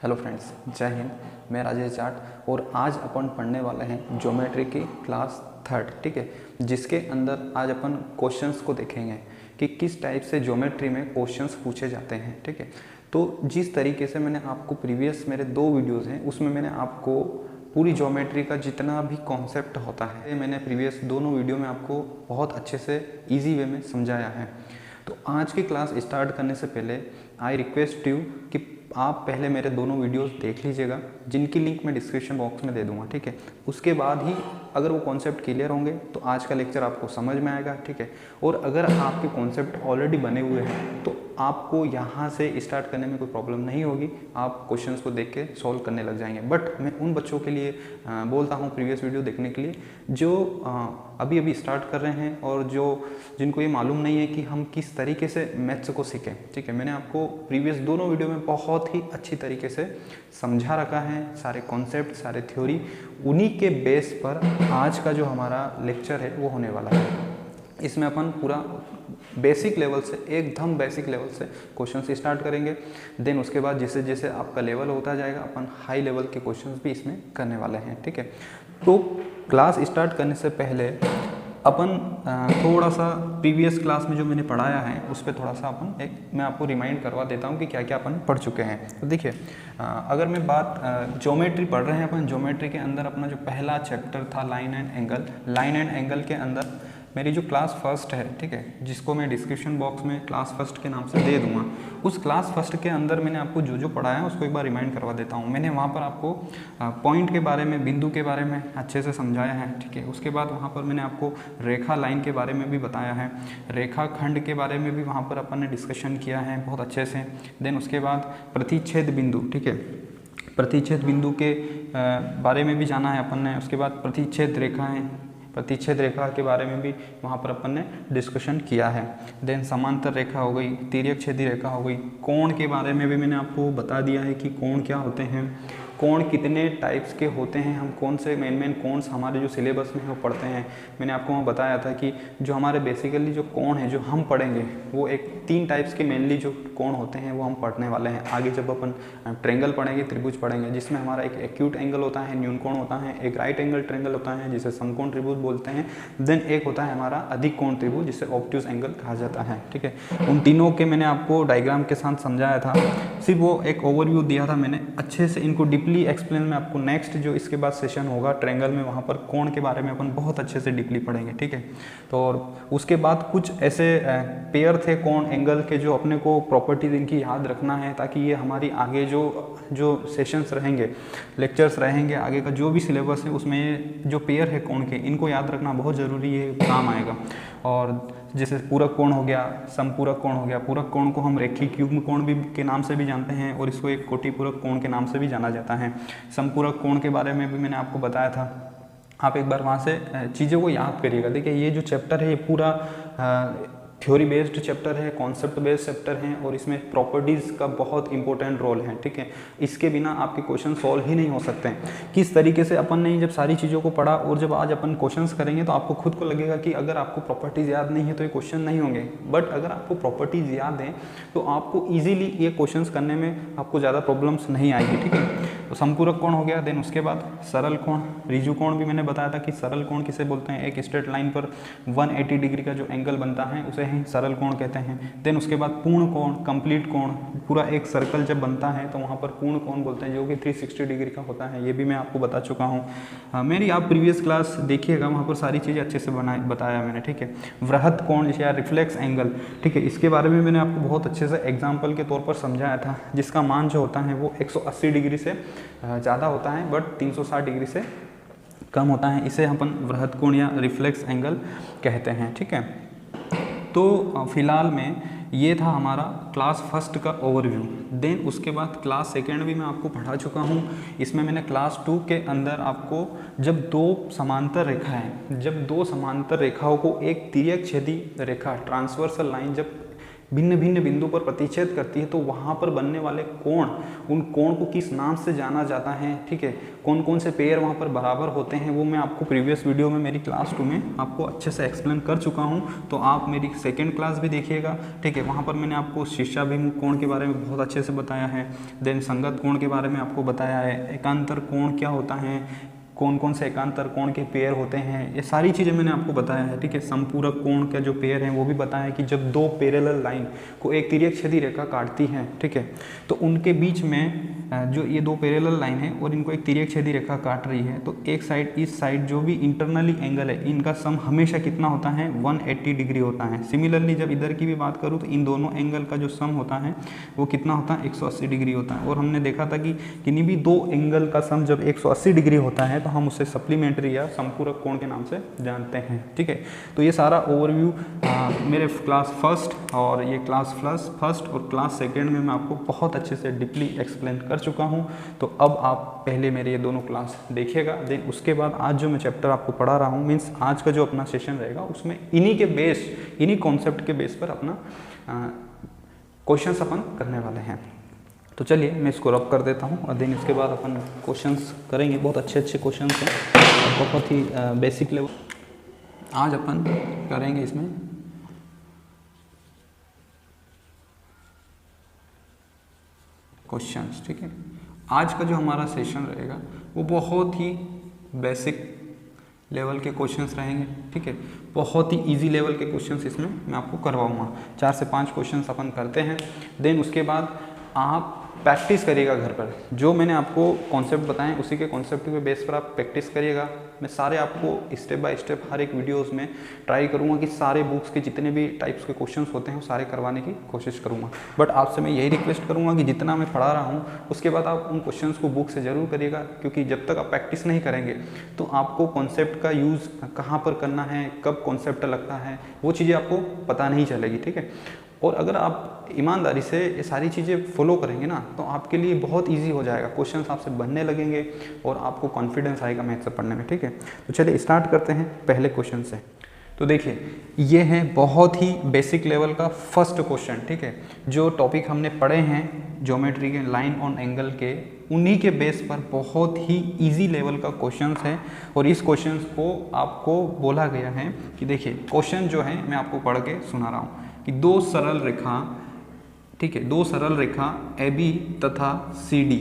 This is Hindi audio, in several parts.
हेलो फ्रेंड्स, जय हिंद। मैं राजेश जाट और आज अपन पढ़ने वाले हैं ज्योमेट्री की क्लास थर्ड। ठीक है, जिसके अंदर आज अपन क्वेश्चंस को देखेंगे कि किस टाइप से ज्योमेट्री में क्वेश्चंस पूछे जाते हैं। ठीक है, तो जिस तरीके से मैंने आपको प्रीवियस मेरे 2 वीडियोस हैं उसमें मैंने आपको पूरी ज्योमेट्री का जितना भी कॉन्सेप्ट होता है मैंने प्रीवियस दोनों वीडियो में आपको बहुत अच्छे से ईजी वे में समझाया है। तो आज की क्लास स्टार्ट करने से पहले आई रिक्वेस्ट यू कि आप पहले मेरे दोनों वीडियोस देख लीजिएगा, जिनकी लिंक मैं डिस्क्रिप्शन बॉक्स में दे दूंगा। ठीक है, उसके बाद ही अगर वो कॉन्सेप्ट क्लियर होंगे तो आज का लेक्चर आपको समझ में आएगा। ठीक है, और अगर आपके कॉन्सेप्ट ऑलरेडी बने हुए हैं तो आपको यहाँ से स्टार्ट करने में कोई प्रॉब्लम नहीं होगी, आप क्वेश्चंस को देख के सॉल्व करने लग जाएंगे। बट मैं उन बच्चों के लिए बोलता हूँ प्रीवियस वीडियो देखने के लिए जो अभी अभी स्टार्ट कर रहे हैं और जिनको ये मालूम नहीं है कि हम किस तरीके से मैथ्स को सीखें। ठीक है, मैंने आपको प्रीवियस दोनों वीडियो में बहुत ही अच्छी तरीके से समझा रखा है, सारे कॉन्सेप्ट सारे थ्योरी, उन्हीं के बेस पर आज का जो हमारा लेक्चर है वो होने वाला है। इसमें अपन पूरा बेसिक लेवल से एकदम बेसिक लेवल से क्वेश्चन स्टार्ट करेंगे। देन उसके बाद जैसे जैसे आपका लेवल होता जाएगा अपन हाई लेवल के क्वेश्चंस भी इसमें करने वाले हैं। ठीक है, तो क्लास स्टार्ट करने से पहले अपन थोड़ा सा प्रीवियस क्लास में जो मैंने पढ़ाया है उस पर थोड़ा सा अपन मैं आपको रिमाइंड करवा देता हूँ कि क्या क्या अपन पढ़ चुके हैं। तो देखिए, अगर मैं बात ज्योमेट्री पढ़ रहे हैं अपन, ज्योमेट्री के अंदर अपना जो पहला चैप्टर था line and angle, line and angle के अंदर मेरी जो क्लास फर्स्ट है, ठीक है, जिसको मैं डिस्क्रिप्शन बॉक्स में क्लास फर्स्ट के नाम से दे दूंगा, उस क्लास फर्स्ट के अंदर मैंने आपको जो जो पढ़ाया है उसको एक बार रिमाइंड करवा देता हूँ। मैंने वहाँ पर आपको पॉइंट के बारे में, बिंदु के बारे में अच्छे से समझाया है। ठीक है, उसके बाद वहाँ पर मैंने आपको रेखा लाइन के बारे में भी बताया है, रेखा खंड के बारे में भी वहाँ पर अपन ने डिस्कशन किया है बहुत अच्छे से। देन उसके बाद प्रतिच्छेद बिंदु, ठीक है, प्रतिच्छेद बिंदु के बारे में भी जाना है अपन ने। उसके बाद प्रतिच्छेद रेखाएँ, प्रतिच्छेद रेखा के बारे में भी वहाँ पर अपन ने डिस्कशन किया है। देन समांतर रेखा हो गई, तिर्यक छेदी रेखा हो गई, कोण के बारे में भी मैंने आपको बता दिया है कि कोण क्या होते हैं, कोण कितने टाइप्स के होते हैं, हम कौन से मेन कोण्स हमारे जो सिलेबस में वो पढ़ते हैं। मैंने आपको वहाँ बताया था कि जो हमारे बेसिकली जो कोण है जो हम पढ़ेंगे वो 3 टाइप्स के मेनली जो कोण होते हैं वो हम पढ़ने वाले हैं। आगे जब अपन ट्रेंगल पढ़ेंगे, त्रिभुज पढ़ेंगे, जिसमें हमारा एक एक्यूट एंगल होता है, न्यून कोण होता है, एक राइट एंगल ट्रेंगल होता है जिसे समकोण त्रिभुज बोलते हैं। देन एक होता है हमारा अधिक कोण त्रिभुज जिसे ऑब्ट्यूज एंगल कहा जाता है। ठीक है, उन तीनों के मैंने आपको डायग्राम के साथ समझाया था, सिर्फ वो एक ओवरव्यू दिया था मैंने अच्छे से। इनको डीपली एक्सप्लेन में आपको नेक्स्ट जो इसके बाद सेशन होगा ट्रेंगल में, वहाँ पर कोण के बारे में अपन बहुत अच्छे से डीपली पढ़ेंगे। ठीक है, तो और उसके बाद कुछ ऐसे पेयर थे कोण एंगल के जो अपने को प्रॉपर्टीज इनकी याद रखना है, ताकि ये हमारी आगे जो सेशंस रहेंगे, लेक्चर्स रहेंगे, आगे का जो भी सिलेबस है उसमें जो पेयर है कोण के, इनको याद रखना बहुत ज़रूरी है, काम आएगा। और जैसे पूरक कोण हो गया, समपूरक कोण हो गया, पूरक कोण को हम रेखिक युग्म कोण भी के नाम से भी जानते हैं और इसको एक कोटिपूरक कोण के नाम से भी जाना जाता है। समपूरक कोण के बारे में भी मैंने आपको बताया था, आप एक बार वहाँ से चीज़ों को याद करिएगा। देखिए, ये जो चैप्टर है ये पूरा थ्योरी बेस्ड चैप्टर है, कॉन्सेप्ट बेस्ड चैप्टर है और इसमें प्रॉपर्टीज़ का बहुत इंपॉर्टेंट रोल है। ठीक है, इसके बिना आपके क्वेश्चन सॉल्व ही नहीं हो सकते हैं। किस तरीके से अपन ने जब सारी चीज़ों को पढ़ा और जब आज अपन क्वेश्चंस करेंगे तो आपको खुद को लगेगा कि अगर आपको प्रॉपर्टीज़ याद नहीं है तो ये क्वेश्चन नहीं होंगे, बट अगर आपको प्रॉपर्टीज़ याद हैं तो आपको ईजिली ये क्वेश्चन करने में आपको ज़्यादा प्रॉब्लम्स नहीं आएगी। ठीक है, तो समपूरक कोण हो गया। देन उसके बाद सरल कोण, रिजु कोण भी मैंने बताया था कि सरल कोण किसे बोलते हैं, एक स्ट्रेट लाइन पर 180 डिग्री का जो एंगल बनता है उसे ही सरल कोण कहते हैं। देन उसके बाद पूर्ण कोण, कंप्लीट कोण, पूरा एक सर्कल जब बनता है तो वहाँ पर पूर्ण कोण बोलते हैं, जो कि 360 डिग्री का होता है, ये भी मैं आपको बता चुका हूँ। मेरी आप प्रीवियस क्लास देखिएगा, वहाँ पर सारी चीज़ें अच्छे से बताया मैंने। ठीक है, वृहद कोण या रिफ्लेक्स एंगल, ठीक है, इसके बारे में मैंने आपको बहुत अच्छे से एग्जाम्पल के तौर पर समझाया था, जिसका मान जो होता है वो 180 डिग्री से ज़्यादा होता है बट 360 डिग्री से कम होता है, इसे अपन वृहद कोण या रिफ्लेक्स एंगल कहते हैं। ठीक है, तो फिलहाल में ये था हमारा क्लास फर्स्ट का ओवरव्यू। देन उसके बाद क्लास सेकेंड भी मैं आपको पढ़ा चुका हूँ। इसमें मैंने क्लास 2 के अंदर आपको जब दो समांतर रेखाओं को एक तिर्यक छेदी रेखा, ट्रांसवर्सल लाइन, जब भिन्न भिन्न बिंदु पर प्रतिच्छेद करती है, तो वहाँ पर बनने वाले कोण, उन कोण को किस नाम से जाना जाता है, ठीक है, कौन कौन से पेयर वहाँ पर बराबर होते हैं, वो मैं आपको प्रीवियस वीडियो में मेरी क्लास 2 में आपको अच्छे से एक्सप्लेन कर चुका हूँ। तो आप मेरी सेकेंड क्लास भी देखिएगा, ठीक है। वहाँ पर मैंने आपको शीर्षाभिमुख कोण के बारे में बहुत अच्छे से बताया है, देन संगत कोण के बारे में आपको बताया है, एकांतर कोण क्या होता है, कौन कौन से एकांतर कोण के पेयर होते हैं, ये सारी चीज़ें मैंने आपको बताया है, ठीक है। संपूरक कोण का जो पेयर है वो भी बताया है कि जब दो पैरेलल लाइन को एक तिर्यकछेदी रेखा काटती है, ठीक है, तो उनके बीच में जो ये दो पैरेलल लाइन है और इनको एक तिर्यकछेदी रेखा काट रही है, तो एक साइड इस साइड जो भी इंटरनली एंगल है इनका सम हमेशा कितना होता है, 180 डिग्री होता है। सिमिलरली जब इधर की भी बात करूँ तो इन दोनों एंगल का जो सम होता है वो कितना होता है, 180 डिग्री होता है। और हमने देखा था कि किन्हीं भी दो एंगल का सम जब 180 डिग्री होता है तो हम उसे सप्लीमेंट्री या संपूरक कोण के नाम से जानते हैं, ठीक है। तो ये सारा ओवरव्यू मेरे क्लास फर्स्ट और ये क्लास फर्स्ट और क्लास सेकेंड में मैं आपको बहुत अच्छे से डीपली एक्सप्लेन कर चुका हूँ। तो अब आप पहले मेरे ये दोनों क्लास देखिएगा, देन उसके बाद आज जो मैं चैप्टर आपको पढ़ा रहा हूँ, मीन्स आज का जो अपना सेशन रहेगा उसमें इन्हीं कॉन्सेप्ट के बेस पर अपना क्वेश्चंस अपन करने वाले हैं। तो चलिए मैं इसको रब कर देता हूँ और देन इसके बाद अपन क्वेश्चंस करेंगे। बहुत अच्छे क्वेश्चंस हैं, बहुत ही बेसिक लेवल आज अपन करेंगे इसमें। क्वेश्चंस, ठीक है। आज का जो हमारा सेशन रहेगा वो बहुत ही बेसिक लेवल के क्वेश्चंस रहेंगे, ठीक है। बहुत ही इजी लेवल के क्वेश्चंस इसमें मैं आपको करवाऊंगा। 4 से 5 क्वेश्चंस अपन करते हैं, देन उसके बाद आप प्रैक्टिस करिएगा घर पर। जो मैंने आपको कॉन्सेप्ट बताएं उसी के कॉन्सेप्ट के बेस पर आप प्रैक्टिस करिएगा। मैं सारे आपको स्टेप बाय स्टेप हर एक वीडियोस में ट्राई करूंगा कि सारे बुक्स के जितने भी टाइप्स के क्वेश्चंस होते हैं वो सारे करवाने की कोशिश करूंगा। बट आपसे मैं यही रिक्वेस्ट करूंगा कि जितना मैं पढ़ा रहा हूं उसके बाद आप उन क्वेश्चंस को बुक से ज़रूर करिएगा, क्योंकि जब तक आप प्रैक्टिस नहीं करेंगे तो आपको कॉन्सेप्ट का यूज़ कहाँ पर करना है, कब कॉन्सेप्ट लगता है, वो चीज़ें आपको पता नहीं चलेगी, ठीक है। और अगर आप ईमानदारी से ये सारी चीज़ें फॉलो करेंगे ना तो आपके लिए बहुत इजी हो जाएगा, क्वेश्चंस आपसे बनने लगेंगे और आपको कॉन्फिडेंस आएगा मैथ से पढ़ने में, ठीक है। तो चलिए स्टार्ट करते हैं पहले क्वेश्चन से। तो देखिए ये है बहुत ही बेसिक लेवल का फर्स्ट क्वेश्चन, ठीक है। जो टॉपिक हमने पढ़े हैं ज्योमेट्री के लाइन ऑन एंगल के, उन्हीं के बेस पर बहुत ही इजी लेवल का क्वेश्चन है। और इस क्वेश्चन को आपको बोला गया है कि देखिए क्वेश्चन जो है मैं आपको पढ़ के सुना रहा हूँ कि दो सरल रेखा, ठीक है, दो सरल रेखा AB तथा CD,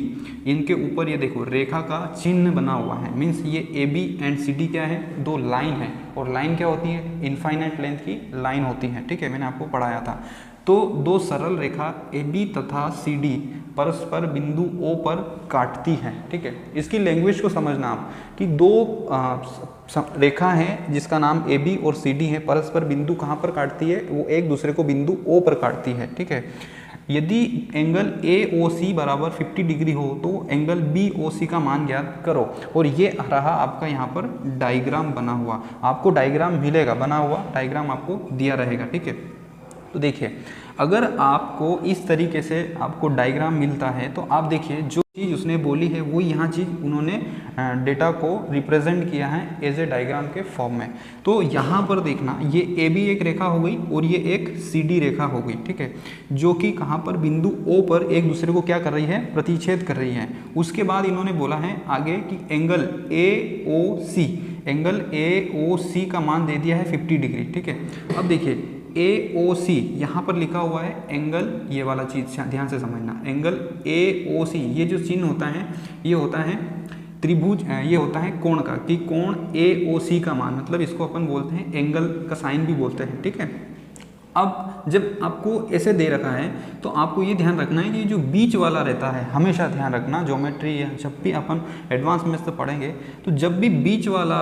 इनके ऊपर ये देखो रेखा का चिन्ह बना हुआ है। मीन्स ये AB एंड CD क्या है, दो लाइन है। और लाइन क्या होती है, इनफाइनाइट लेंथ की लाइन होती है, ठीक है, मैंने आपको पढ़ाया था। तो दो सरल रेखा AB तथा CD परस्पर बिंदु O पर काटती है, ठीक है। इसकी लैंग्वेज को समझना आप कि दो रेखा है जिसका नाम AB और CD है, परस्पर बिंदु कहाँ पर काटती है, वो एक दूसरे को बिंदु O पर काटती है, ठीक है। यदि एंगल AOC बराबर 50 डिग्री हो तो एंगल BOC का मान ज्ञात करो। और ये रहा आपका यहाँ पर डायग्राम बना हुआ, आपको डायग्राम मिलेगा, बना हुआ डायग्राम आपको दिया रहेगा, ठीक है। तो देखिए अगर आपको इस तरीके से आपको डायग्राम मिलता है तो आप देखिए जो चीज़ उसने बोली है वो यहाँ चीज़ उन्होंने डेटा को रिप्रेजेंट किया है एज ए डायग्राम के फॉर्म में। तो यहाँ पर देखना ये AB एक रेखा हो गई और ये एक CD रेखा हो गई, ठीक है, जो कि कहाँ पर बिंदु O पर एक दूसरे को क्या कर रही है, प्रतिच्छेद कर रही है। उसके बाद इन्होंने बोला है आगे कि एंगल AOC का मान दे दिया है 50 डिग्री, ठीक है। अब देखिए AOC यहाँ पर लिखा हुआ है एंगल, ये वाला चीज़ ध्यान से समझना, एंगल AOC ये जो चिन्ह होता है ये होता है त्रिभुज, ये होता है कोण का, कि कोण AOC का मान, मतलब इसको अपन बोलते हैं एंगल का साइन भी बोलते हैं, ठीक है। अब जब आपको ऐसे दे रखा है तो आपको ये ध्यान रखना है कि जो बीच वाला रहता है, हमेशा ध्यान रखना ज्योमेट्री या जब भी अपन एडवांस में से पढ़ेंगे तो जब भी बीच वाला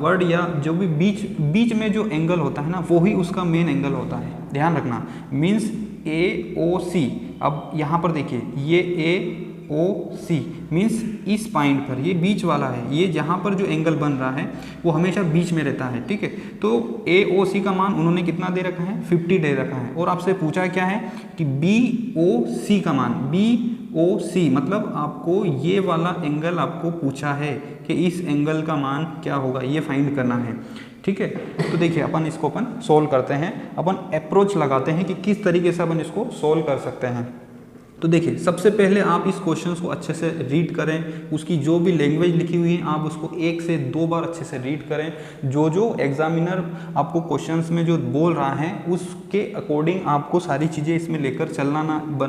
वर्ड या जो भी बीच में जो एंगल होता है ना वो ही उसका मेन एंगल होता है, ध्यान रखना। मीन्स AOC, अब यहाँ पर देखिए ये AOC मीन्स इस पॉइंट पर ये बीच वाला है, ये जहाँ पर जो एंगल बन रहा है वो हमेशा बीच में रहता है, ठीक है। तो AOC का मान उन्होंने कितना दे रखा है, 50 दे रखा है। और आपसे पूछा क्या है कि BOC का मान, BOC, मतलब आपको ये वाला एंगल आपको पूछा है कि इस एंगल का मान क्या होगा, ये फाइंड करना है, ठीक है। तो देखिए अपन इसको सोल्व करते हैं, अपन अप्रोच लगाते हैं कि किस तरीके से अपन इसको सोल्व कर सकते हैं। तो देखिए सबसे पहले आप इस क्वेश्चन को अच्छे से रीड करें, उसकी जो भी लैंग्वेज लिखी हुई है आप उसको 1 से 2 बार अच्छे से रीड करें। जो एग्जामिनर आपको क्वेश्चंस में जो बोल रहा है उसके अकॉर्डिंग आपको सारी चीज़ें इसमें लेकर चलना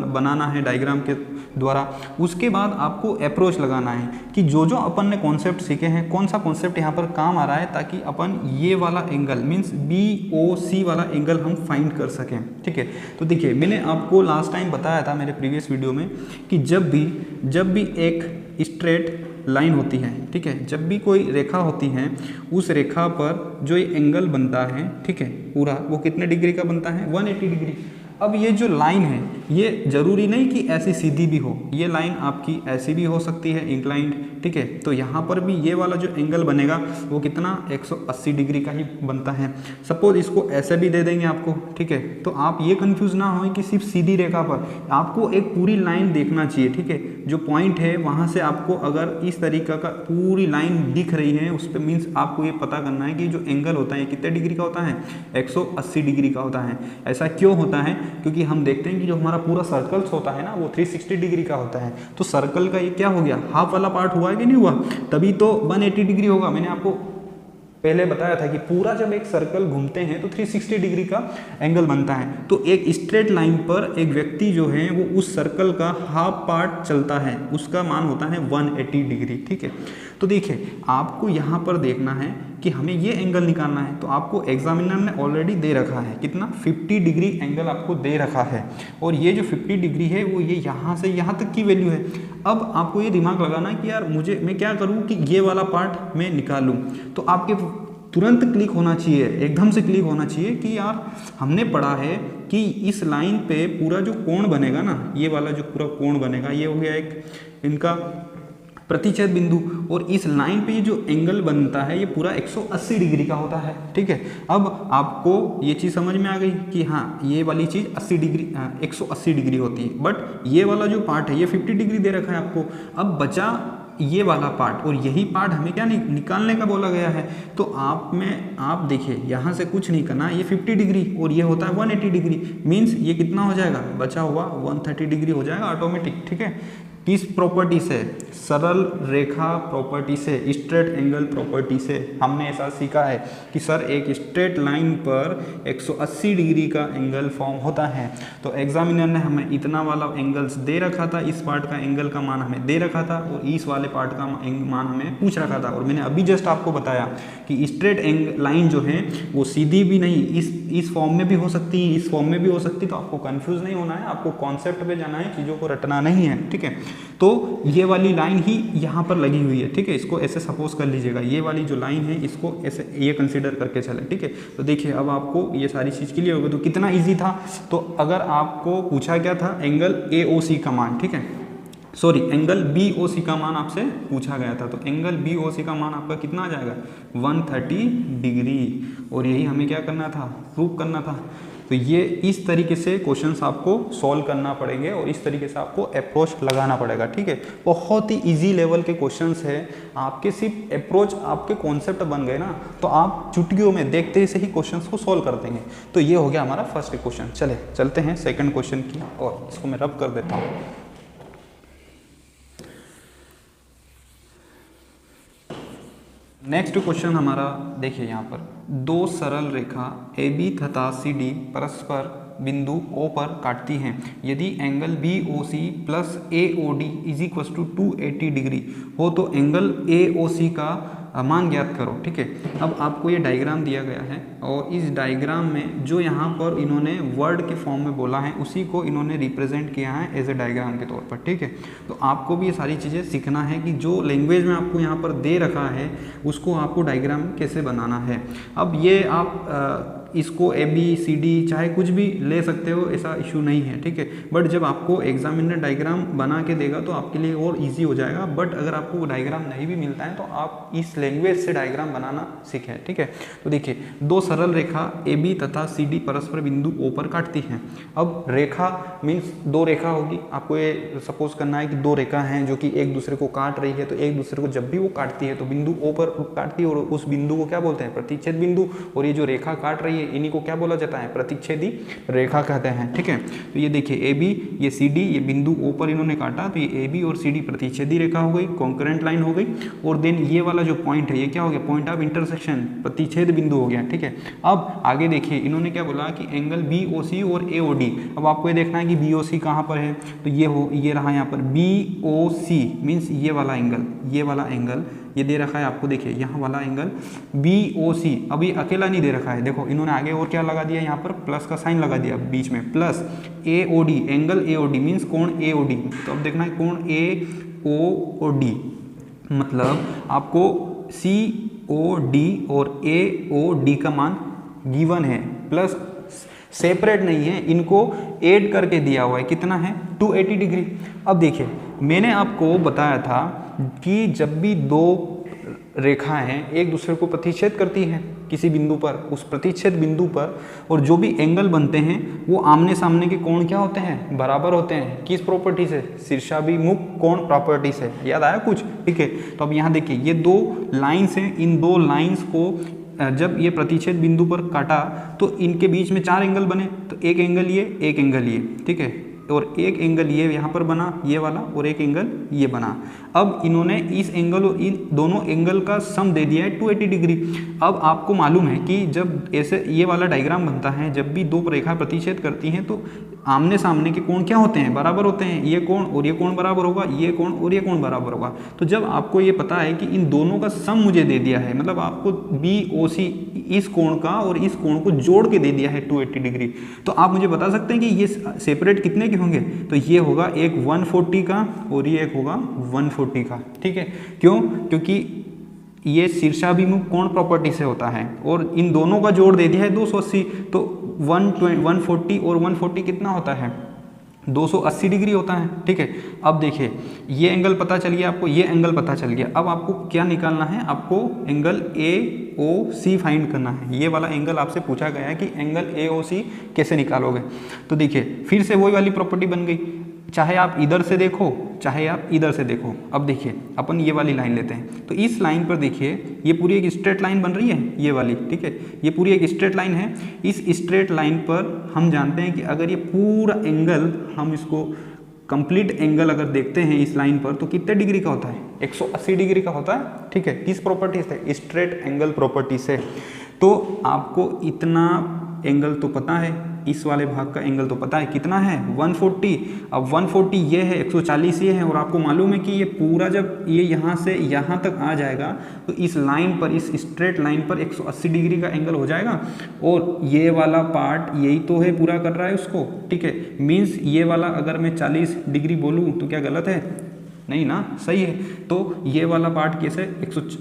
बनाना है डायग्राम के द्वारा। उसके बाद आपको अप्रोच लगाना है कि जो अपन ने कॉन्सेप्ट सीखे हैं कौन सा कॉन्सेप्ट यहाँ पर काम आ रहा है, ताकि अपन ये वाला एंगल मीन्स BOC वाला एंगल हम फाइंड कर सकें, ठीक है। तो देखिए मैंने आपको लास्ट टाइम बताया था मेरे प्रीवियस वीडियो में कि जब भी एक स्ट्रेट लाइन होती है, ठीक है, जब भी कोई रेखा होती है उस रेखा पर जो ये एंगल बनता है, ठीक है, पूरा वो कितने डिग्री का बनता है, 180 डिग्री। अब ये जो लाइन है ये जरूरी नहीं कि ऐसी सीधी भी हो, ये लाइन आपकी ऐसी भी हो सकती है इंक्लाइंड, ठीक है। तो यहाँ पर भी ये वाला जो एंगल बनेगा वो कितना 180 डिग्री का ही बनता है। सपोज इसको ऐसे भी दे देंगे आपको, ठीक है। तो आप ये कंफ्यूज ना हो कि सिर्फ सीधी रेखा पर, आपको एक पूरी लाइन देखना चाहिए, ठीक है। जो पॉइंट है वहाँ से आपको अगर इस तरीके का पूरी लाइन दिख रही है उस पर मीन्स आपको ये पता करना है कि जो एंगल होता है कितने डिग्री का होता है, 180 डिग्री का होता है। ऐसा क्यों होता है, क्योंकि हम देखते हैं कि जो हमारा पूरा सर्कल्स होता है ना वो 360 डिग्री का होता है। तो सर्कल का ये क्या हो गया, हाफ वाला पार्ट हुआ है कि नहीं हुआ, तभी तो 180 डिग्री होगा। मैंने आपको पहले बताया था कि पूरा जब एक सर्कल घूमते हैं तो 360 डिग्री का एंगल बनता है। तो एक स्ट्रेट लाइन पर एक व्यक्ति जो है वो उस सर्कल का हाफ पार्ट चलता है, उसका मान होता है 180 डिग्री, ठीक है। तो देखिए आपको यहाँ पर देखना है कि हमें ये एंगल निकालना है। तो आपको एग्जामिनर ने ऑलरेडी दे रखा है कितना, 50 डिग्री एंगल आपको दे रखा है, और ये जो 50 डिग्री है वो ये यहाँ से यहाँ तक की वैल्यू है। अब आपको ये दिमाग लगाना कि यार मैं क्या करूँ कि ये वाला पार्ट मैं निकालूँ। तो आपके तुरंत क्लिक होना चाहिए, एकदम से क्लिक होना चाहिए कि यार हमने पढ़ा है कि इस लाइन पे पूरा जो कोण बनेगा ना, ये वाला जो पूरा कोण बनेगा ये हो गया एक इनका प्रतिच्छेद बिंदु, और इस लाइन पे जो एंगल बनता है ये पूरा 180 डिग्री का होता है, ठीक है। अब आपको ये चीज़ समझ में आ गई कि हाँ ये वाली चीज़ 180 डिग्री होती है, बट ये वाला जो पार्ट है ये 50 डिग्री दे रखा है आपको। अब बचा ये वाला पार्ट, और यही पार्ट हमें क्या निकालने का बोला गया है। तो आप देखिए यहाँ से कुछ नहीं करना, ये 50 डिग्री और ये होता है 180 डिग्री, मीन्स ये कितना हो जाएगा, बचा हुआ 130 डिग्री हो जाएगा ऑटोमेटिक, ठीक है। किस प्रॉपर्टी से, सरल रेखा प्रॉपर्टी से, स्ट्रेट एंगल प्रॉपर्टी से हमने ऐसा सीखा है कि सर एक स्ट्रेट लाइन पर 180 डिग्री का एंगल फॉर्म होता है। तो एग्जामिनर ने हमें इतना वाला एंगल्स दे रखा था, इस पार्ट का एंगल का मान हमें दे रखा था और इस वाले पार्ट का मान हमें पूछ रखा था। और मैंने अभी जस्ट आपको बताया कि स्ट्रेट लाइन जो है वो सीधी भी नहीं, इस फॉर्म में भी हो सकती है, इस फॉर्म में भी हो सकती है। तो आपको कंफ्यूज नहीं होना है, आपको कॉन्सेप्ट पे जाना है, चीज़ों को रटना नहीं है, ठीक है। तो ये वाली लाइन ही यहाँ पर लगी हुई है, ठीक है। इसको ऐसे सपोज कर लीजिएगा, ये वाली जो लाइन है इसको ऐसे ये कंसीडर करके चले, ठीक है। तो देखिए अब आपको ये सारी चीज़ क्लियर हो गई। तो कितना इजी था। तो अगर आपको पूछा गया था एंगल AOC का मान, ठीक है, सॉरी एंगल BOC का मान आपसे पूछा गया था, तो एंगल BOC का मान आपका कितना आ जाएगा, 130 डिग्री। और यही हमें क्या करना था, प्रूव करना था। तो ये इस तरीके से क्वेश्चंस आपको सॉल्व करना पड़ेंगे और इस तरीके से आपको अप्रोच लगाना पड़ेगा, ठीक है। बहुत ही इजी लेवल के क्वेश्चंस है, आपके सिर्फ अप्रोच आपके कॉन्सेप्ट बन गए ना तो आप चुटकियों में देखते से ही क्वेश्चंस को सॉल्व कर देंगे। तो ये हो गया हमारा फर्स्ट क्वेश्चन। चलते हैं सेकंड क्वेश्चन की, और इसको मैं रब कर देता हूँ। नेक्स्ट क्वेश्चन हमारा देखिए, यहाँ पर दो सरल रेखा AB तथा CD परस्पर बिंदु O पर काटती हैं। यदि angle BOC plus AOD is equal to 280 degree हो तो एंगल AOC का मान ज्ञात करो, ठीक है। अब आपको ये डायग्राम दिया गया है और इस डायग्राम में जो यहाँ पर इन्होंने वर्ड के फॉर्म में बोला है उसी को इन्होंने रिप्रेजेंट किया है एज ए डायग्राम के तौर पर, ठीक है। तो आपको भी ये सारी चीज़ें सीखना है कि जो लैंग्वेज में आपको यहाँ पर दे रखा है उसको आपको डायग्राम कैसे बनाना है। अब ये आप इसको ABCD चाहे कुछ भी ले सकते हो, ऐसा इशू नहीं है, ठीक है। बट जब आपको एग्जामिनर डायग्राम बना के देगा तो आपके लिए और इजी हो जाएगा। बट अगर आपको डायग्राम नहीं भी मिलता है तो आप इस लैंग्वेज से डायग्राम बनाना सीखें, ठीक है। तो देखिए, दो सरल रेखा AB तथा CD परस्पर बिंदु O पर काटती हैं। अब रेखा मीन्स दो रेखा होगी, आपको ये सपोज करना है कि दो रेखा हैं जो कि एक दूसरे को काट रही है, तो एक दूसरे को जब भी वो काटती है तो बिंदु O पर काटती है और उस बिंदु को क्या बोलते हैं, प्रतिच्छेद बिंदु। और ये जो रेखा काट रही है इन्हीं को क्या बोला जाता है, प्रतिच्छेदी रेखा कहते हैं, ठीक है। तो ये देखिए AB, ये CD, ये बिंदु O पर इन्होंने काटा, तो ये AB और CD प्रतिच्छेदी रेखा हो गई, कॉन्करेंट लाइन हो गई। और देन ये वाला जो पॉइंट है ये क्या हो गया, पॉइंट ऑफ इंटरसेक्शन, प्रतिच्छेद बिंदु हो गया, ठीक है। अब आगे देखिए, इन्होंने क्या बोला कि एंगल BOC और AOD। अब आपको ये देखना है कि BOC कहाँ पर है, तो ये रहा यहाँ पर BOC मीन्स ये वाला एंगल ये दे रखा है आपको, देखिए यहाँ वाला एंगल BOC। अब ये अकेला नहीं दे रखा है, देखो इन्होंने आगे और क्या लगा दिया, यहाँ पर प्लस का साइन लगा दिया बीच में, plus AOD, angle AOD means कोण AOD। तो अब देखना है कोण AOD, मतलब आपको COD और AOD का मान गिवन है, प्लस सेपरेट नहीं है, इनको ऐड करके दिया हुआ है, कितना है 280 डिग्री। अब देखिए, मैंने आपको बताया था कि जब भी दो रेखाएं एक दूसरे को प्रतिच्छेद करती हैं किसी बिंदु पर, उस प्रतिच्छेद बिंदु पर और जो भी एंगल बनते हैं वो आमने सामने के कोण क्या होते हैं, बराबर होते हैं। किस प्रॉपर्टी से, शीर्षाभिमुख कोण प्रॉपर्टी से। याद आया कुछ, ठीक है। तो अब यहाँ देखिए, ये दो लाइन्स हैं, इन दो लाइन्स को जब ये प्रतिच्छेद बिंदु पर काटा तो इनके बीच में चार एंगल बने, तो एक एंगल ये, एक एंगल ये, ठीक है, और एक एंगल ये यहाँ पर बना, ये वाला, और एक एंगल ये बना। अब इन्होंने इस एंगल और इन दोनों एंगल का सम दे दिया है 280 डिग्री। अब आपको मालूम है कि जब ऐसे ये वाला डायग्राम बनता है, जब भी दो रेखा प्रतिच्छेद करती हैं तो आमने सामने के कोण क्या होते हैं, बराबर होते हैं। ये कोण और ये कोण बराबर होगा, ये कोण और ये कोण बराबर होगा। तो जब आपको ये पता है कि इन दोनों का सम मुझे दे दिया है, मतलब आपको BOC इस कोण का और इस कोण को जोड़ के दे दिया है 280 डिग्री, तो आप मुझे बता सकते हैं कि ये सेपरेट कितने के होंगे। तो ये होगा एक 140 का और ये एक होगा 140 का, ठीक है। क्यों, क्योंकि ये शीर्षाभिमुख कोण प्रॉपर्टी से होता है और इन दोनों का जोड़ दे दिया है 280। तो 140 और 140 कितना होता है, 280 डिग्री होता है, ठीक है। अब देखिए, ये एंगल पता चल गया आपको, ये एंगल पता चल गया। अब आपको क्या निकालना है, आपको एंगल AOC फाइंड करना है। ये वाला एंगल आपसे पूछा गया है कि एंगल AOC कैसे निकालोगे। तो देखिए, फिर से वही वाली प्रॉपर्टी बन गई, चाहे आप इधर से देखो चाहे आप इधर से देखो। अब देखिए, अपन ये वाली लाइन लेते हैं, तो इस लाइन पर देखिए, ये पूरी एक स्ट्रेट लाइन बन रही है, ये वाली, ठीक है। ये पूरी एक स्ट्रेट लाइन है। इस स्ट्रेट लाइन पर हम जानते हैं कि अगर ये पूरा एंगल, हम इसको कंप्लीट एंगल अगर देखते हैं इस लाइन पर, तो कितने डिग्री का होता है, 180 डिग्री का होता है, ठीक है। किस प्रॉपर्टी से, स्ट्रेट एंगल प्रॉपर्टी से। तो आपको इतना एंगल तो पता है, इस वाले भाग का एंगल तो पता है कितना है, 140। अब 140 ये है, 140 ये है, और आपको मालूम है कि ये पूरा जब ये यहाँ से यहाँ तक आ जाएगा तो इस लाइन पर, इस स्ट्रेट लाइन पर 180 डिग्री का एंगल हो जाएगा। और ये वाला पार्ट यही तो है, पूरा कर रहा है उसको, ठीक है। मीन्स ये वाला अगर मैं 40 डिग्री बोलूँ तो क्या गलत है, नहीं ना, सही है। तो ये वाला पार्ट कैसे,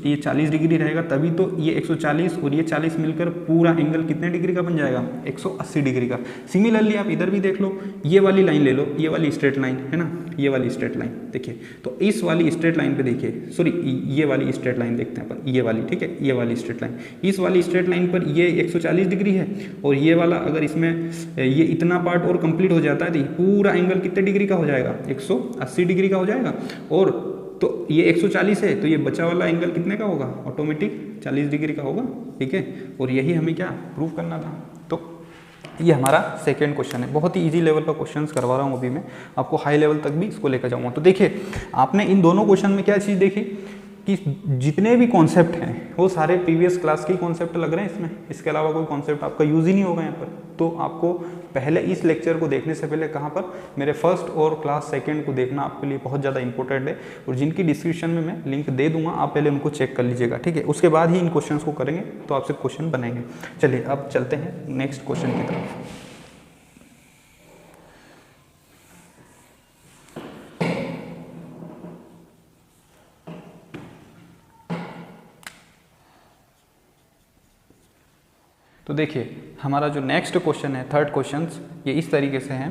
ये 40 डिग्री रहेगा, तभी तो ये 140 और ये 40 मिलकर पूरा एंगल कितने डिग्री का बन जाएगा, 180 डिग्री का। सिमिलरली आप इधर भी देख लो, ये वाली लाइन ले लो, ये वाली स्ट्रेट लाइन है ना, ये वाली स्ट्रेट लाइन देखिए। तो इस वाली स्ट्रेट लाइन पे देखिए, सॉरी ये वाली स्ट्रेट लाइन देखते हैं अपन, ये वाली, ठीक है, ये वाली स्ट्रेट लाइन। इस वाली स्ट्रेट लाइन पर ये 140 डिग्री है, और ये वाला अगर इसमें ये इतना पार्ट और कंप्लीट हो जाता है तो पूरा एंगल कितने डिग्री का हो जाएगा, 180 डिग्री का हो जाएगा। और तो ये 140 है, तो ये बचा वाला एंगल कितने का होगा, ऑटोमेटिक 40 डिग्री का होगा, ठीक है। और यही हमें क्या प्रूव करना था। तो ये हमारा सेकंड क्वेश्चन है। बहुत ही इजी लेवल का क्वेश्चंस करवा रहा हूँ अभी मैं, आपको हाई लेवल तक भी इसको लेकर जाऊँगा। तो देखिए, आपने इन दोनों क्वेश्चन में क्या चीज़ देखी कि जितने भी कॉन्सेप्ट हैं वो सारे प्रीवियस क्लास के कॉन्सेप्ट लग रहे हैं इसमें, इसके अलावा कोई कॉन्सेप्ट आपका यूज़ ही नहीं होगा यहाँ पर। तो आपको पहले इस लेक्चर को देखने से पहले कहाँ पर, मेरे फर्स्ट और क्लास सेकंड को देखना आपके लिए बहुत ज़्यादा इंपॉर्टेंट है, और जिनकी डिस्क्रिप्शन में मैं लिंक दे दूंगा, आप पहले उनको चेक कर लीजिएगा, ठीक है। उसके बाद ही इन क्वेश्चंस को करेंगे तो आपसे क्वेश्चन बनेंगे। चलिए अब चलते हैं नेक्स्ट क्वेश्चन की तरफ। तो देखिए हमारा जो नेक्स्ट क्वेश्चन है, थर्ड क्वेश्चन, ये इस तरीके से है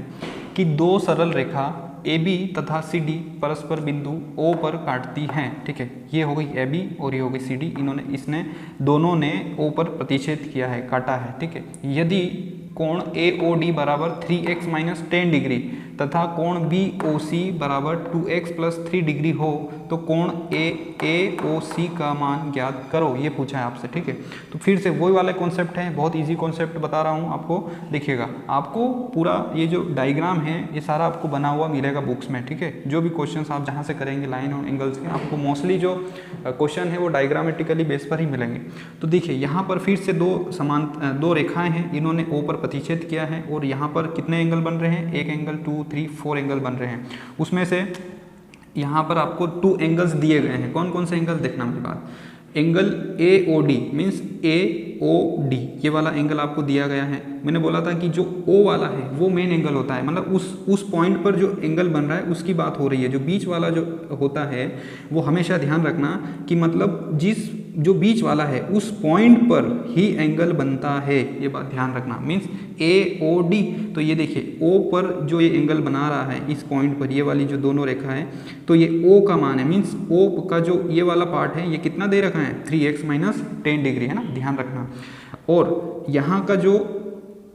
कि दो सरल रेखा AB तथा CD परस्पर बिंदु O पर काटती हैं। ठीक है, ये हो गई AB और ये हो गई CD। इसने दोनों ने O पर प्रतिच्छेद किया है, काटा है। ठीक है, यदि कोण AOD बराबर 3x माइनस 10 डिग्री तथा कोण BOC बराबर 2x प्लस 3 डिग्री हो तो कोण AOC का मान ज्ञात करो, ये पूछा है आपसे। ठीक है, तो फिर से वही वाला कॉन्सेप्ट है, बहुत इजी कॉन्सेप्ट बता रहा हूँ आपको। देखिएगा, आपको पूरा ये जो डायग्राम है ये सारा आपको बना हुआ मिलेगा बुक्स में। ठीक है, जो भी क्वेश्चंस आप जहाँ से करेंगे लाइन और एंगल्स के, आपको मोस्टली जो क्वेश्चन है वो डायग्रामेटिकली बेस पर ही मिलेंगे। तो देखिए यहाँ पर फिर से दो रेखाएं हैं, इन्होंने O पर प्रतिच्छेद किया है और यहाँ पर कितने एंगल बन रहे हैं, एक एंगल 2 3 4 एंगल बन रहे हैं। उसमें से यहाँ पर आपको 2 एंगल्स दिए गए हैं। कौन कौन से एंगल देखना मेरी बात, एंगल AOD मीन्स AOD, ये वाला एंगल आपको दिया गया है। मैंने बोला था कि जो O वाला है वो मेन एंगल होता है, मतलब उस पॉइंट पर जो एंगल बन रहा है उसकी बात हो रही है। जो बीच वाला जो होता है वो हमेशा ध्यान रखना कि मतलब जो बीच वाला है उस पॉइंट पर ही एंगल बनता है, ये बात ध्यान रखना। मीन्स AOD, तो ये देखिए O पर जो ये एंगल बना रहा है इस पॉइंट पर, ये वाली जो दोनों रेखा है, तो ये O का मान है। मीन्स O का जो ये वाला पार्ट है ये कितना दे रखा है, 3x माइनस 10 डिग्री है ना, ध्यान रखना। और यहाँ का जो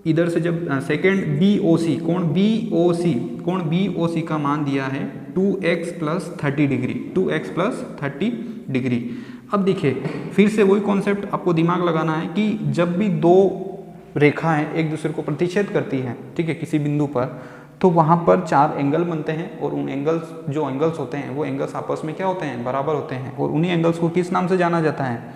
इधर से जब सेकेंड BOC, कोण BOC का मान दिया है 2x plus 30 degree, 2x plus 30 degree. अब देखिए फिर से वही कॉन्सेप्ट आपको दिमाग लगाना है कि जब भी दो रेखाएं एक दूसरे को प्रतिच्छेद करती हैं, ठीक है, किसी बिंदु पर, तो वहाँ पर 4 एंगल बनते हैं और उन जो एंगल्स होते हैं वो एंगल्स आपस में क्या होते हैं, बराबर होते हैं। और उन्हीं एंगल्स को किस नाम से जाना जाता है,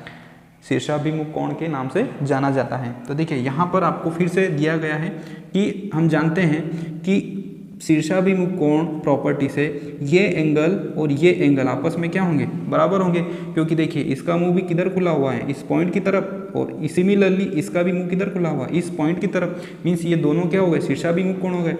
शीर्षाभिमुख कोण के नाम से जाना जाता है। तो देखिए यहाँ पर आपको फिर से दिया गया है कि हम जानते हैं कि शीर्षाभिमुख कोण प्रॉपर्टी से ये एंगल और ये एंगल आपस में क्या होंगे, बराबर होंगे। क्योंकि देखिए इसका मुंह भी किधर खुला हुआ है, इस पॉइंट की तरफ, और सिमिलरली इसका भी मुंह किधर खुला हुआ है, इस पॉइंट की तरफ। मीन्स ये दोनों क्या हो गए, शीर्षाभिमुख कोण हो गए।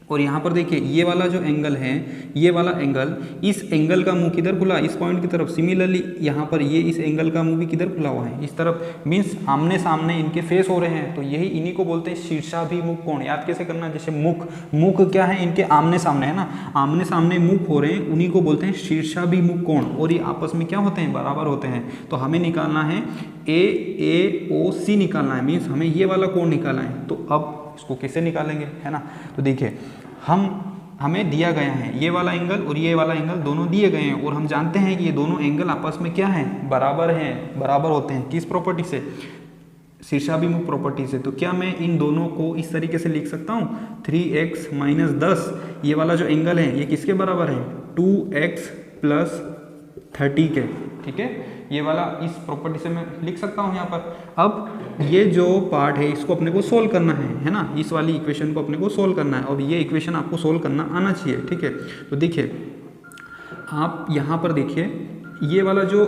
और यहाँ पर देखिए ये वाला जो एंगल है, ये वाला एंगल, इस एंगल का मुंह किधर खुला, इस पॉइंट की तरफ। सिमिलरली यहाँ पर ये इस एंगल का मुंह भी किधर खुला हुआ है, इस तरफ। मीन्स आमने सामने इनके फेस हो रहे हैं, तो यही इन्हीं को बोलते हैं शीर्षाभिमुख कोण। याद कैसे करना, जैसे मुख क्या है, इनके आमने सामने है ना, आमने सामने मुख हो रहे हैं, उन्हीं को बोलते हैं शीर्षाभिमुख कोण। और ये आपस में क्या होते हैं, बराबर होते हैं। तो हमें निकालना है AOC निकालना है, मीन्स हमें ये वाला कोण निकालना है। तो अब इसको कैसे निकालेंगे, है ना। तो देखिए हमें दिया गया है ये वाला एंगल और ये वाला एंगल दोनों दिए गए हैं, और हम जानते हैं कि ये दोनों एंगल आपस में क्या है, बराबर हैं, बराबर होते हैं। किस प्रॉपर्टी से, शीर्षाभिमुख प्रॉपर्टी से। तो क्या मैं इन दोनों को इस तरीके से लिख सकता हूँ, 3x माइनस 10, ये वाला जो एंगल है ये किसके बराबर है, 2x प्लस 30 के। ठीक है, ये वाला इस प्रॉपर्टी से मैं लिख सकता हूँ यहाँ पर। अब ये जो पार्ट है इसको अपने को सोल्व करना है ना, इस वाली इक्वेशन को अपने को सोल्व करना है। और ये इक्वेशन आपको सोल्व करना आना चाहिए। ठीक है, तो देखिए आप यहाँ पर देखिए, ये वाला जो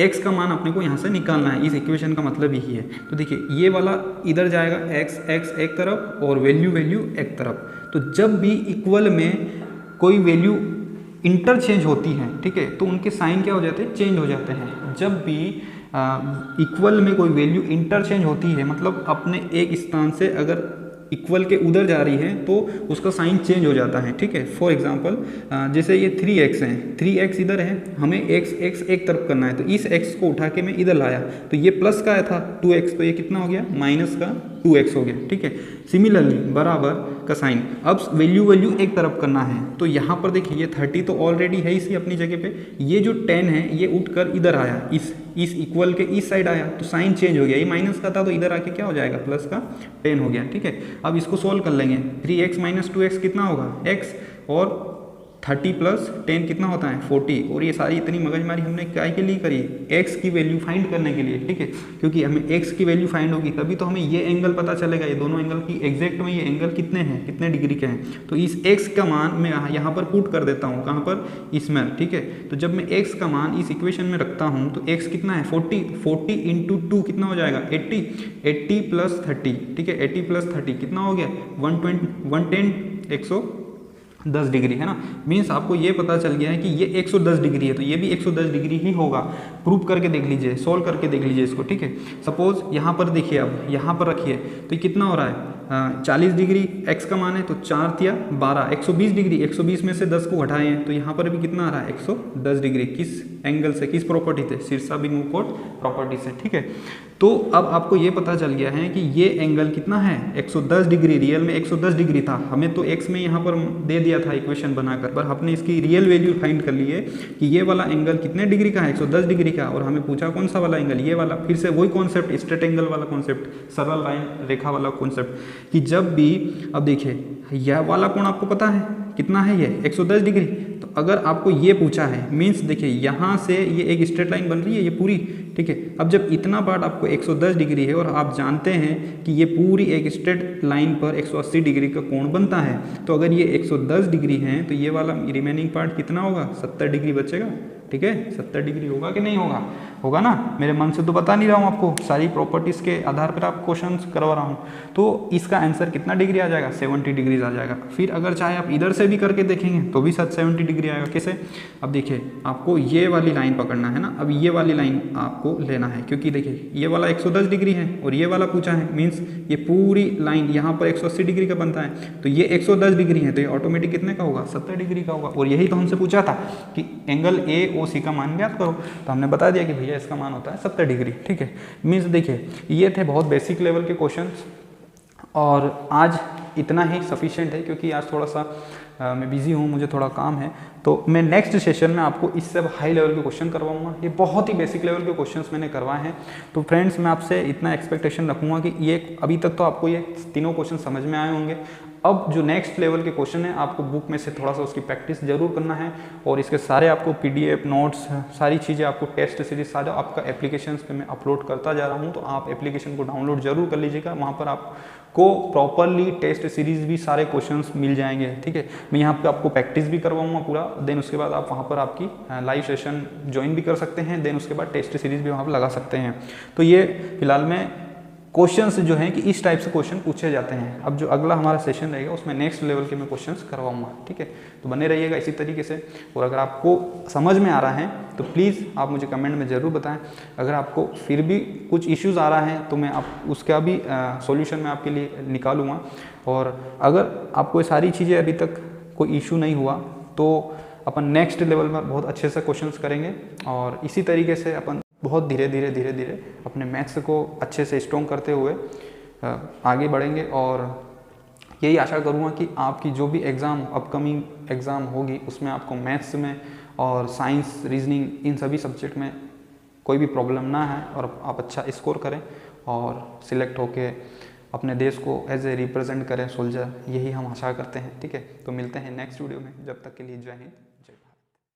x का मान अपने को यहाँ से निकालना है, इस इक्वेशन का मतलब यही है। तो देखिए ये वाला इधर जाएगा, x एक तरफ और वैल्यू एक तरफ। तो जब भी इक्वल में कोई वैल्यू इंटरचेंज होती हैं, ठीक है, तो उनके साइन क्या हो जाते हैं, चेंज हो जाते हैं। जब भी इक्वल में कोई वैल्यू इंटरचेंज होती है, मतलब अपने एक स्थान से अगर इक्वल के उधर जा रही है तो उसका साइन चेंज हो जाता है। ठीक है, फॉर एग्जांपल जैसे ये 3x है, 3x इधर है, हमें x एक तरफ करना है, तो इस x को उठा के मैं इधर लाया, तो ये प्लस का आया था 2x, तो ये कितना हो गया, माइनस का 2x हो गया। ठीक है, सिमिलरली बराबर का साइन, अब वैल्यू एक तरफ करना है। तो यहाँ पर देखिए ये 30 तो ऑलरेडी है इसी अपनी जगह पे, ये जो 10 है ये उठकर इधर आया, इस इक्वल के इस साइड आया, तो साइन चेंज हो गया। ये माइनस का था तो इधर आके क्या हो जाएगा, प्लस का 10 हो गया। ठीक है, अब इसको सोल्व कर लेंगे। 3x माइनस 2x कितना होगा, x, और 30 प्लस 10 कितना होता है, 40। और ये सारी इतनी मगजमारी हमने क्या के लिए करी, x की वैल्यू फाइंड करने के लिए। ठीक है, क्योंकि हमें x की वैल्यू फाइंड होगी तभी तो हमें ये एंगल पता चलेगा, ये दोनों एंगल की एग्जैक्ट में ये एंगल कितने हैं, कितने डिग्री के हैं। तो इस x का मान मैं यहाँ पर पुट कर देता हूँ, कहाँ पर, इसमें। ठीक है, तो जब मैं x का मान इस इक्वेशन में रखता हूँ तो x कितना है, 40 इंटू 2 कितना हो जाएगा, 80 प्लस 30। ठीक है, 80 प्लस 30 कितना हो गया, 110, 10 डिग्री है ना, मीन्स आपको ये पता चल गया है कि ये 110 डिग्री है, तो ये भी 110 डिग्री ही होगा। प्रूव करके देख लीजिए, सोल्व करके देख लीजिए इसको, ठीक है। सपोज यहाँ पर देखिए, अब यहाँ पर रखिए तो ये कितना हो रहा है, 40 डिग्री x का मान है, तो 4 तिया 12, 120 डिग्री, 120 में से 10 को घटाए हैं तो यहाँ पर भी कितना आ रहा है 110 डिग्री। किस एंगल से, किस प्रॉपर्टी से, शीर्षाभिमुख कोण प्रॉपर्टी से, ठीक है। तो अब आपको ये पता चल गया है कि ये एंगल कितना है 110 डिग्री, रियल में 110 डिग्री था, हमें तो x में यहाँ पर दे दिया था इक्वेशन बनाकर, पर हमने इसकी रियल वैल्यू फाइंड कर ली है कि ये वाला एंगल कितने डिग्री का है, 110 डिग्री का, और हमें पूछा कौन सा वाला एंगल, ये वाला। फिर से वही कॉन्सेप्ट, स्ट्रेट एंगल वाला कॉन्सेप्ट, सरल लाइन रेखा वाला कॉन्सेप्ट, कि जब भी, अब देखिए यह वाला कोण आपको पता है कितना है, ये 110 डिग्री। तो अगर आपको ये पूछा है, मीन्स देखिए यहाँ से ये एक स्ट्रेट लाइन बन रही है ये पूरी, ठीक है। अब जब इतना पार्ट आपको 110 डिग्री है और आप जानते हैं कि ये पूरी एक स्ट्रेट लाइन पर 180 डिग्री का कोण बनता है, तो अगर ये 110 डिग्री है तो ये वाला रिमेनिंग पार्ट कितना होगा, 70 डिग्री बचेगा, ठीक है। 70 डिग्री होगा कि नहीं होगा, होगा ना। मेरे मन से तो बता नहीं रहा हूँ आपको, सारी प्रॉपर्टीज़ के आधार पर आप क्वेश्चन करवा रहा हूँ। तो इसका आंसर कितना डिग्री आ जाएगा, 70 डिग्रीज आ जाएगा। फिर अगर चाहे आप इधर से भी करके देखेंगे तो भी 70 डिग्री आएगा। कैसे, अब देखिए आपको ये वाली लाइन पकड़ना है ना, अब ये वाली लाइन आपको लेना है, क्योंकि देखिए ये वाला 110 डिग्री है और ये वाला पूछा है, मीन्स ये पूरी लाइन यहाँ पर 180 डिग्री का बनता है, तो ये 110 डिग्री है, तो ये ऑटोमेटिक कितने का होगा, 70 डिग्री का होगा। और यही तो हमसे पूछा था कि एंगल AOC का मान ज्ञात करो, तो हमने बता दिया कि भैया इसका मान होता है 70 डिग्री, ठीक है। मीन्स देखिए ये थे बहुत बेसिक लेवल के क्वेश्चंस, और आज इतना ही सफिशिएंट है, क्योंकि आज थोड़ा सा मैं बिजी हूँ, मुझे थोड़ा काम है। तो मैं नेक्स्ट सेशन में आपको इससे हाई लेवल के क्वेश्चन करवाऊंगा। ये बहुत ही बेसिक लेवल के क्वेश्चंस मैंने करवाए हैं। तो फ्रेंड्स मैं आपसे इतना एक्सपेक्टेशन रखूँगा कि ये अभी तक तो आपको ये तीनों क्वेश्चन समझ में आए होंगे। अब जो नेक्स्ट लेवल के क्वेश्चन है, आपको बुक में से थोड़ा सा उसकी प्रैक्टिस जरूर करना है, और इसके सारे आपको PDF नोट्स, सारी चीज़ें आपको टेस्ट सीरीज सारा आपका एप्लीकेशन पे मैं अपलोड करता जा रहा हूँ। तो आप एप्लीकेशन को डाउनलोड जरूर कर लीजिएगा, वहाँ पर आपको प्रॉपरली टेस्ट सीरीज भी सारे क्वेश्चंस मिल जाएंगे, ठीक है। मैं यहाँ पे आपको प्रैक्टिस भी करवाऊंगा पूरा, देन उसके बाद आप वहाँ पर आपकी लाइव सेशन ज्वाइन भी कर सकते हैं, देन उसके बाद टेस्ट सीरीज भी वहाँ पर लगा सकते हैं। तो ये फिलहाल में क्वेश्चंस जो हैं कि इस टाइप से क्वेश्चन पूछे जाते हैं। अब जो अगला हमारा सेशन रहेगा उसमें नेक्स्ट लेवल के मैं क्वेश्चंस करवाऊंगा, ठीक है। तो बने रहिएगा इसी तरीके से, और अगर आपको समझ में आ रहा है तो प्लीज़ आप मुझे कमेंट में ज़रूर बताएं। अगर आपको फिर भी कुछ इश्यूज़ आ रहा है तो मैं आप उसका भी सॉल्यूशन मैं आपके लिए निकालूंगा। और अगर आपको ये सारी चीज़ें अभी तक कोई इशू नहीं हुआ तो अपन नेक्स्ट लेवल में बहुत अच्छे से क्वेश्चंस करेंगे, और इसी तरीके से अपन बहुत धीरे धीरे अपने मैथ्स को अच्छे से स्ट्रॉन्ग करते हुए आगे बढ़ेंगे। और यही आशा करूँगा कि आपकी जो भी एग्ज़ाम, अपकमिंग एग्ज़ाम होगी, उसमें आपको मैथ्स में और साइंस, रीजनिंग, इन सभी सब्जेक्ट में कोई भी प्रॉब्लम ना है, और आप अच्छा स्कोर करें और सिलेक्ट होके अपने देश को एज ए रिप्रेजेंट करें सोल्जर, यही हम आशा करते हैं, ठीक है। तो मिलते हैं नेक्स्ट वीडियो में, जब तक के लिए जय हिंद।